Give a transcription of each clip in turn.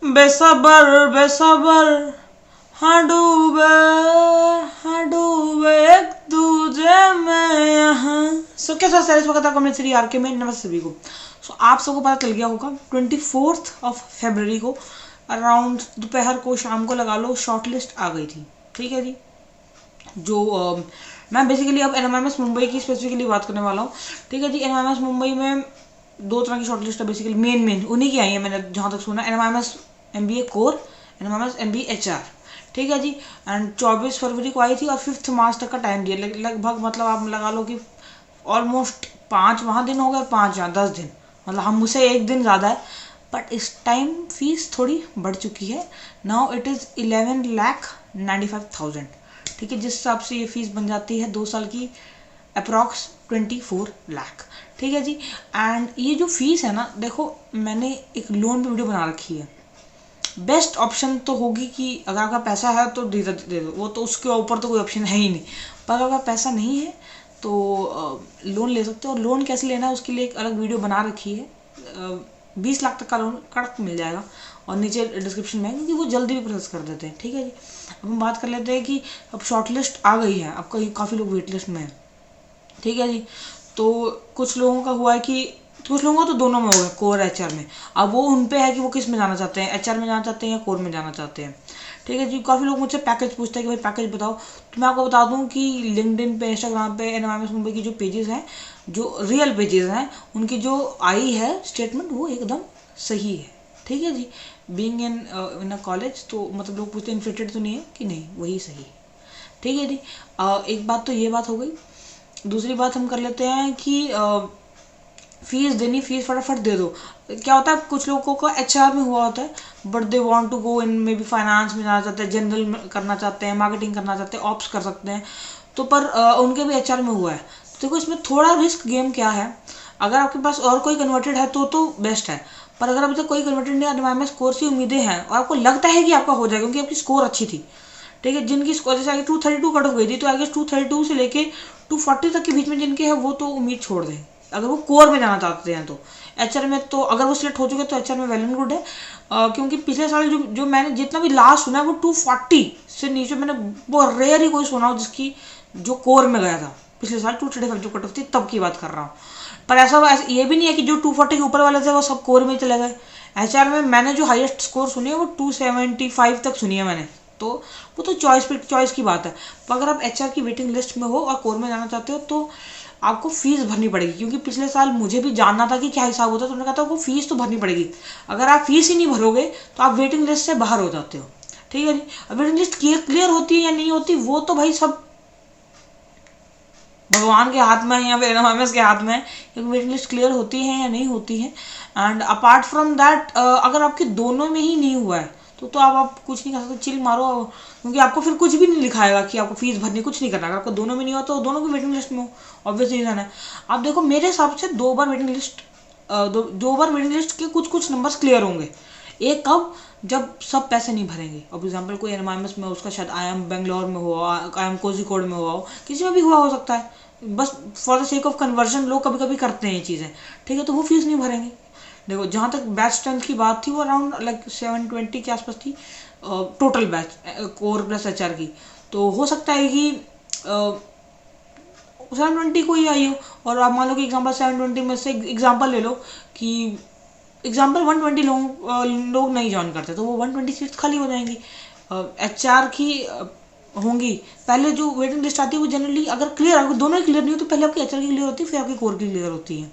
बेसबर बेसबर हाँ डूबे एक दूजे में यहाँ। सो कैसा सर, इस वक्त आपका मैं श्री आर के में नमस्ते सभी को। सो आप सबको पता चल गया होगा 24 फरवरी को अराउंड दोपहर को शाम को लगा लो शॉर्ट लिस्ट आ गई थी। ठीक है जी। जो मैं बेसिकली अब एनएमएमएस मुंबई की स्पेसिफिकली बात करने वाला हूँ। ठीक है जी। एनएमएमएस मुंबई में दो तरह की शॉर्ट लिस्ट है बेसिकली, मेन उन्हीं की आई है मैंने जहाँ तक सुना। NMIMS MBA core, NMIMS MBA HR. ठीक है जी। एंड 24 फरवरी को आई थी और 5 मार्च तक का टाइम दिया। लगभग मतलब आप लगा लो कि ऑलमोस्ट 5 वहाँ दिन हो गए, 5 यहाँ 10 दिन, मतलब हम मुझसे एक दिन ज़्यादा है। बट इस टाइम फीस थोड़ी बढ़ चुकी है। Now it is 11,95,000। ठीक है, जिस हिसाब से ये फीस बन जाती है 2 साल की अप्रॉक्स 24 लाख। ठीक है जी। एंड ये जो फीस है ना, देखो मैंने एक लोन पे वीडियो बना रखी है। बेस्ट ऑप्शन तो होगी कि अगर आपका पैसा है तो दे दो, वो तो उसके ऊपर तो कोई ऑप्शन है ही नहीं। पर अगर आपका पैसा नहीं है तो लोन ले सकते हो। और लोन कैसे लेना है उसके लिए एक अलग वीडियो बना रखी है। 20 लाख तक का लोन कड़क मिल जाएगा और नीचे डिस्क्रिप्शन में, क्योंकि वो जल्दी भी प्रोसेस कर देते हैं। ठीक है जी। अब हम बात कर लेते हैं कि अब शॉर्ट लिस्ट आ गई है, अब काफ़ी लोग वेट लिस्ट में है। ठीक है जी। तो कुछ लोगों का हुआ है कि कुछ लोगों का तो दोनों में हो गया, कोर एचआर में। अब वो उन पे है कि वो किस में जाना चाहते हैं, एचआर में जाना चाहते हैं या कोर में जाना चाहते हैं। ठीक है जी। काफ़ी लोग मुझसे पैकेज पूछते हैं कि भाई पैकेज बताओ। तो मैं आपको बता दूं कि लिंक्डइन पे, इंस्टाग्राम पे एनएमएमएस मुंबई की जो पेजेस हैं, जो रियल पेजेस हैं, उनकी जो आई है स्टेटमेंट वो एकदम सही है। ठीक है जी। बीइंग इन अ कॉलेज तो मतलब लोग पूछते हैं इन्फ्लेटेड तो नहीं है, कि नहीं, वही सही है। ठीक है जी। एक बात तो ये बात हो गई। दूसरी बात हम कर लेते हैं कि फीस देनी, फीस फटाफट दे दो। क्या होता है कुछ लोगों का एचआर में हुआ होता है, but they want to go in maybe finance में जाना चाहते हैं, जनरल करना चाहते हैं, मार्केटिंग करना चाहते हैं, ऑप्स कर सकते हैं। तो पर उनके भी एचआर में हुआ है। तो देखो इसमें थोड़ा रिस्क गेम क्या है, अगर आपके पास और कोई कन्वर्टेड है तो बेस्ट है। पर अगर अभी तक कोई कन्वर्टेड नहीं, एनवायरमेंट स्कोर की उम्मीदें हैं और आपको लगता है कि आपका हो जाएगा क्योंकि आपकी स्कोर अच्छी थी। ठीक है, जिनकी स्कोर जैसे आगे 232 कट ऑफ गई थी, तो आगे 232 से लेके 240 तक के बीच में जिनके है वो तो उम्मीद छोड़ दें अगर वो कोर में जाना चाहते हैं। तो एचआर में तो अगर वो सिलेक्ट हो चुके तो एचआर में वेल एंड गुड है। क्योंकि पिछले साल जो मैंने जितना भी लास्ट सुना है वो 240 से नीचे मैंने वो रेयर ही कोई सुना हो जिसकी जो कोर में गया था। पिछले साल 235 जो कट ऑफ थी तब की बात कर रहा हूँ। पर ऐसा ये भी नहीं है कि जो 240 के ऊपर वाले थे वो सब कोर में चले गए। एचआर में मैंने जो हाईएस्ट स्कोर सुनी है वो 275 तक सुनी है मैंने। तो वो तो चॉइस की बात है। तो अगर आप एचआर की वेटिंग लिस्ट में हो और कोर में जाना चाहते हो तो आपको फीस भरनी पड़ेगी। क्योंकि पिछले साल मुझे भी जानना था कि क्या हिसाब होता है, तो उन्होंने कहा था आपको फीस तो भरनी पड़ेगी। अगर आप फीस ही नहीं भरोगे तो आप वेटिंग लिस्ट से बाहर हो जाते हो। ठीक है जी। अब वेटिंग लिस्ट क्लियर होती है या नहीं होती वो तो भाई सब भगवान के हाथ में है या फिर एनएमएमएस के हाथ में है, क्योंकि वेटिंग लिस्ट क्लियर होती है या नहीं होती है। एंड अपार्ट फ्रॉम दैट अगर आपके दोनों में ही नहीं हुआ है तो आप कुछ नहीं कर सकते, चिल मारो। क्योंकि आपको फिर कुछ भी नहीं लिखाएगा कि आपको फीस भरनी, कुछ नहीं करना। अगर आपको दोनों में नहीं हुआ तो दोनों की वेटिंग लिस्ट में हो, ऑब्वियस रीजन है। आप देखो मेरे हिसाब से 2 बार वेटिंग लिस्ट दो बार वेटिंग लिस्ट के कुछ नंबर्स क्लियर होंगे। एक कब, जब सब पैसे नहीं भरेंगे। अब एग्जाम्पल कोई एनएमएमएस में उसका शायद आईएम बेंगलोर में हुआ, आईएम कोझिकोड में हुआ हो, किसी में भी हुआ हो सकता है, बस for the sake of conversion लोग कभी कभी करते हैं ये चीज़ें। ठीक है, तो वो फीस नहीं भरेंगे। देखो जहाँ तक बैच स्ट्रेंथ की बात थी वो अराउंड लाइक 720 के आसपास थी total batch core plus HR की। तो हो सकता है कि 720 को ही आई हो। और आप मान लो कि एग्जाम्पल 720 में से एग्जाम्पल ले लो कि एग्जाम्पल 120 लोग नहीं ज्वाइन करते, तो वो 120 सीट्स खाली हो जाएंगी। एचआर की होंगी। पहले जो वेटिंग लिस्ट आती है वो जनरली अगर क्लियर, अगर दोनों ही क्लियर नहीं हो तो पहले आपकी एचआर की क्लियर होती है, फिर आपकी कोर की क्लियर होती है।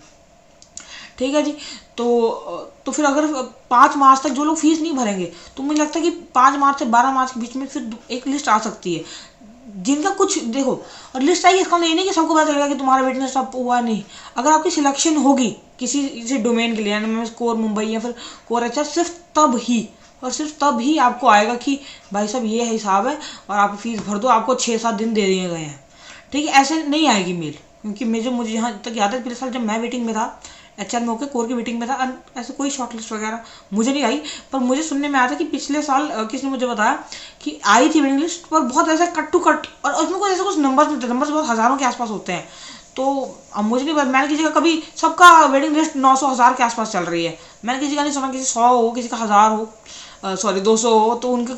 ठीक है जी। तो फिर अगर 5 मार्च तक जो लोग फीस नहीं भरेंगे तो मुझे लगता है कि 5 मार्च से 12 मार्च के बीच में फिर एक लिस्ट आ सकती है जिनका कुछ देखो। और लिस्ट आई इसका नहीं कि सबको पता चलेगा कि तुम्हारा वेटिंग लिस्ट आप हुआ नहीं। अगर आपकी सिलेक्शन होगी किसी डोमेन के लिए, यानी कोर मुंबई या फिर कोर एचआर, सिर्फ तब ही और सिर्फ तब ही आपको आएगा कि भाई साहब ये हिसाब है और आप फीस भर दो, आपको 6-7 दिन दे दिए गए हैं। ठीक है, ऐसे नहीं आएगी मेल। क्योंकि मुझे यहाँ तक याद है पिछले साल जब मैं वेटिंग में था, एचआर में होकर कोर की वेटिंग में था, ऐसे कोई शॉर्ट लिस्ट वगैरह मुझे नहीं आई। पर मुझे सुनने में आया था कि पिछले साल किसी ने मुझे बताया कि आई थी वेटिंग लिस्ट, पर बहुत ऐसा कट टू कट, और उसमें कुछ ऐसे कुछ नंबर्स मिलते हैं, नंबर्स बहुत हज़ारों के आसपास होते हैं। तो अब मुझे नहीं पता, मैंने किसी का कभी, सबका वेटिंग लिस्ट 900-1000 के आसपास चल रही है। मैंने किसी का नहीं सुना किसी 100 हो, किसी का 1000 हो। सॉरी 200 हो तो उनके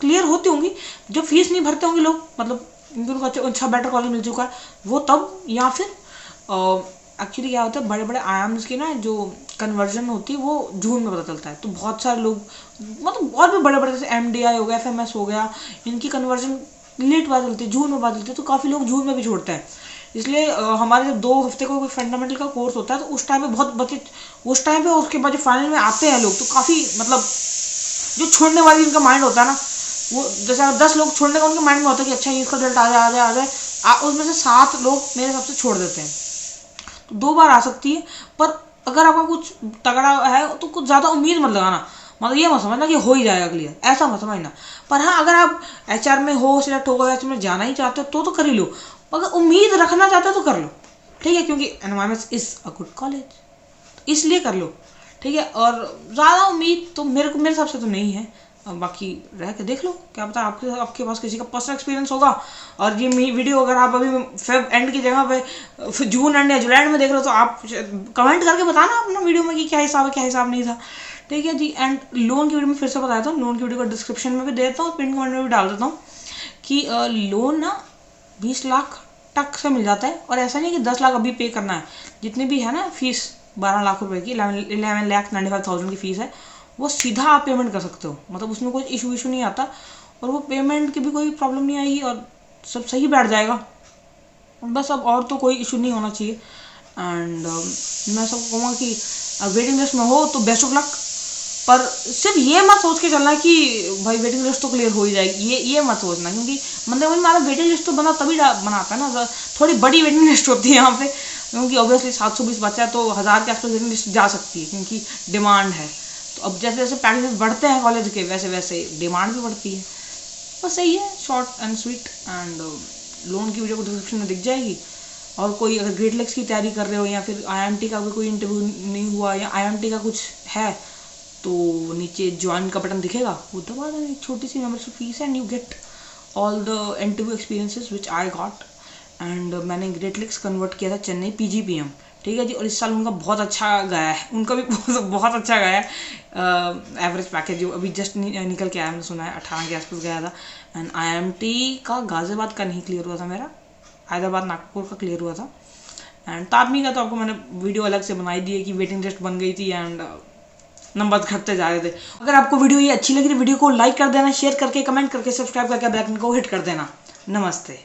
क्लियर होती होंगी। जब फीस नहीं भरते होंगे लोग, मतलब उनको अच्छा बेटर कॉलेज मिल चुका है वो तब, या फिर एक्चुअली क्या होता है बड़े बड़े आयाम्स की ना जो कन्वर्जन होती है वो जून में पता चलता है। तो बहुत सारे लोग मतलब और भी बड़े बड़े जैसे MDI हो गया, FMS हो गया, इनकी कन्वर्जन लेट पता चलती है, जून में पता चलती है। तो काफ़ी लोग जून में भी छोड़ते हैं। इसलिए हमारे जब 2 हफ्ते का कोई फंडामेंटल का कोर्स होता है तो उस टाइम पे बहुत बच्चे, उस टाइम पे उसके बाद जो फाइनल में आते हैं लोग तो काफ़ी मतलब जो छोड़ने वाली इनका माइंड होता है ना, वो जैसे 10 लोग छोड़ने का उनके माइंड में होता है कि अच्छा इसका रिजल्ट आ जाए आ जाए आ जाए, उसमें से 7 लोग मेरे हिसाब से छोड़ देते हैं। तो 2 बार आ सकती है, पर अगर आपका कुछ तगड़ा है तो कुछ ज़्यादा उम्मीद मत लगाना। मतलब ये मत समझना कि हो ही जाएगा क्लियर, ऐसा मत समझना। पर हाँ, अगर आप HR में हो, सिलेक्ट हो गए, में जाना ही चाहते हो तो कर ही लो। अगर उम्मीद रखना चाहते हो तो कर लो, ठीक है, क्योंकि environment is a good college, इसलिए कर लो, ठीक है। और ज़्यादा उम्मीद तो मेरे हिसाब से तो नहीं है। बाकी रह के देख लो, क्या पता आपके पास किसी का पर्सनल एक्सपीरियंस होगा। और ये वीडियो अगर आप अभी फेब एंड की जगह पे जून एंड या जुलाई एंड में देख रहे हो तो आप कमेंट करके बताना अपना वीडियो में कि क्या हिसाब है क्या हिसाब नहीं था, ठीक है जी। एंड लोन की वीडियो में फिर से बताया था, लोन की वीडियो को डिस्क्रिप्शन में भी दे देता हूँ, पिन कमेंट में भी डाल देता हूँ कि लोन ना 20 लाख तक से मिल जाता है। और ऐसा नहीं कि 10 लाख अभी पे करना है, जितनी भी है ना फीस 12 लाख रुपए की, 11,95,000 की फीस है, वो सीधा आप पेमेंट कर सकते हो। मतलब उसमें कोई इशू नहीं आता, और वो पेमेंट की भी कोई प्रॉब्लम नहीं आएगी, और सब सही बैठ जाएगा बस। अब और तो कोई इशू नहीं होना चाहिए। एंड मैं सब कहूँगा कि वेटिंग लिस्ट में हो तो बेस्ट ऑफ लक, पर सिर्फ ये मत सोच के चलना कि भाई वेटिंग लिस्ट तो क्लियर हो ही जाएगी, ये मत सोचना, क्योंकि मतलब हमारा वेटिंग लिस्ट तो बना तभी बनाता है ना, थोड़ी बड़ी वेटिंग लिस्ट होती है यहाँ पे, क्योंकि ऑब्वियसली 720 बच्चा है तो 1000 के आसपास वेटिंग लिस्ट जा सकती है, क्योंकि डिमांड है। तो अब जैसे जैसे पैकेजेस बढ़ते हैं कॉलेज के, वैसे वैसे डिमांड भी बढ़ती है। बस सही है, short and sweet. And loan की वीडियो को डिस्क्रिप्शन में दिख जाएगी। और कोई अगर ग्रेट लेक्स की तैयारी कर रहे हो, या फिर IIMT का कोई इंटरव्यू नहीं हुआ, या IIMT का कुछ है, तो नीचे ज्वाइन का बटन दिखेगा, वो दबा देना। एक छोटी सी membership fee and you get all the interview experiences which I got. And मैंने ग्रेट लेक्स कन्वर्ट किया था चेन्नई PGPM, ठीक है जी। और इस साल उनका बहुत अच्छा गया है, उनका भी बहुत अच्छा गया है। एवरेज पैकेज जो अभी जस्ट निकल के आया, मैंने सुना है 18 के आसपास गया था। एंड IIMT का गाजियाबाद का नहीं क्लियर हुआ था मेरा, हैदराबाद नागपुर का क्लियर हुआ था। एंड तापनी का तो आपको मैंने वीडियो अलग से बनाई दी है कि वेटिंग लिस्ट बन गई थी एंड नंबर घटते जा रहे थे। अगर आपको वीडियो ये अच्छी लगी तो वीडियो को लाइक कर देना, शेयर करके, कमेंट करके, सब्सक्राइब करके बेल आइकन को हिट कर देना। नमस्ते।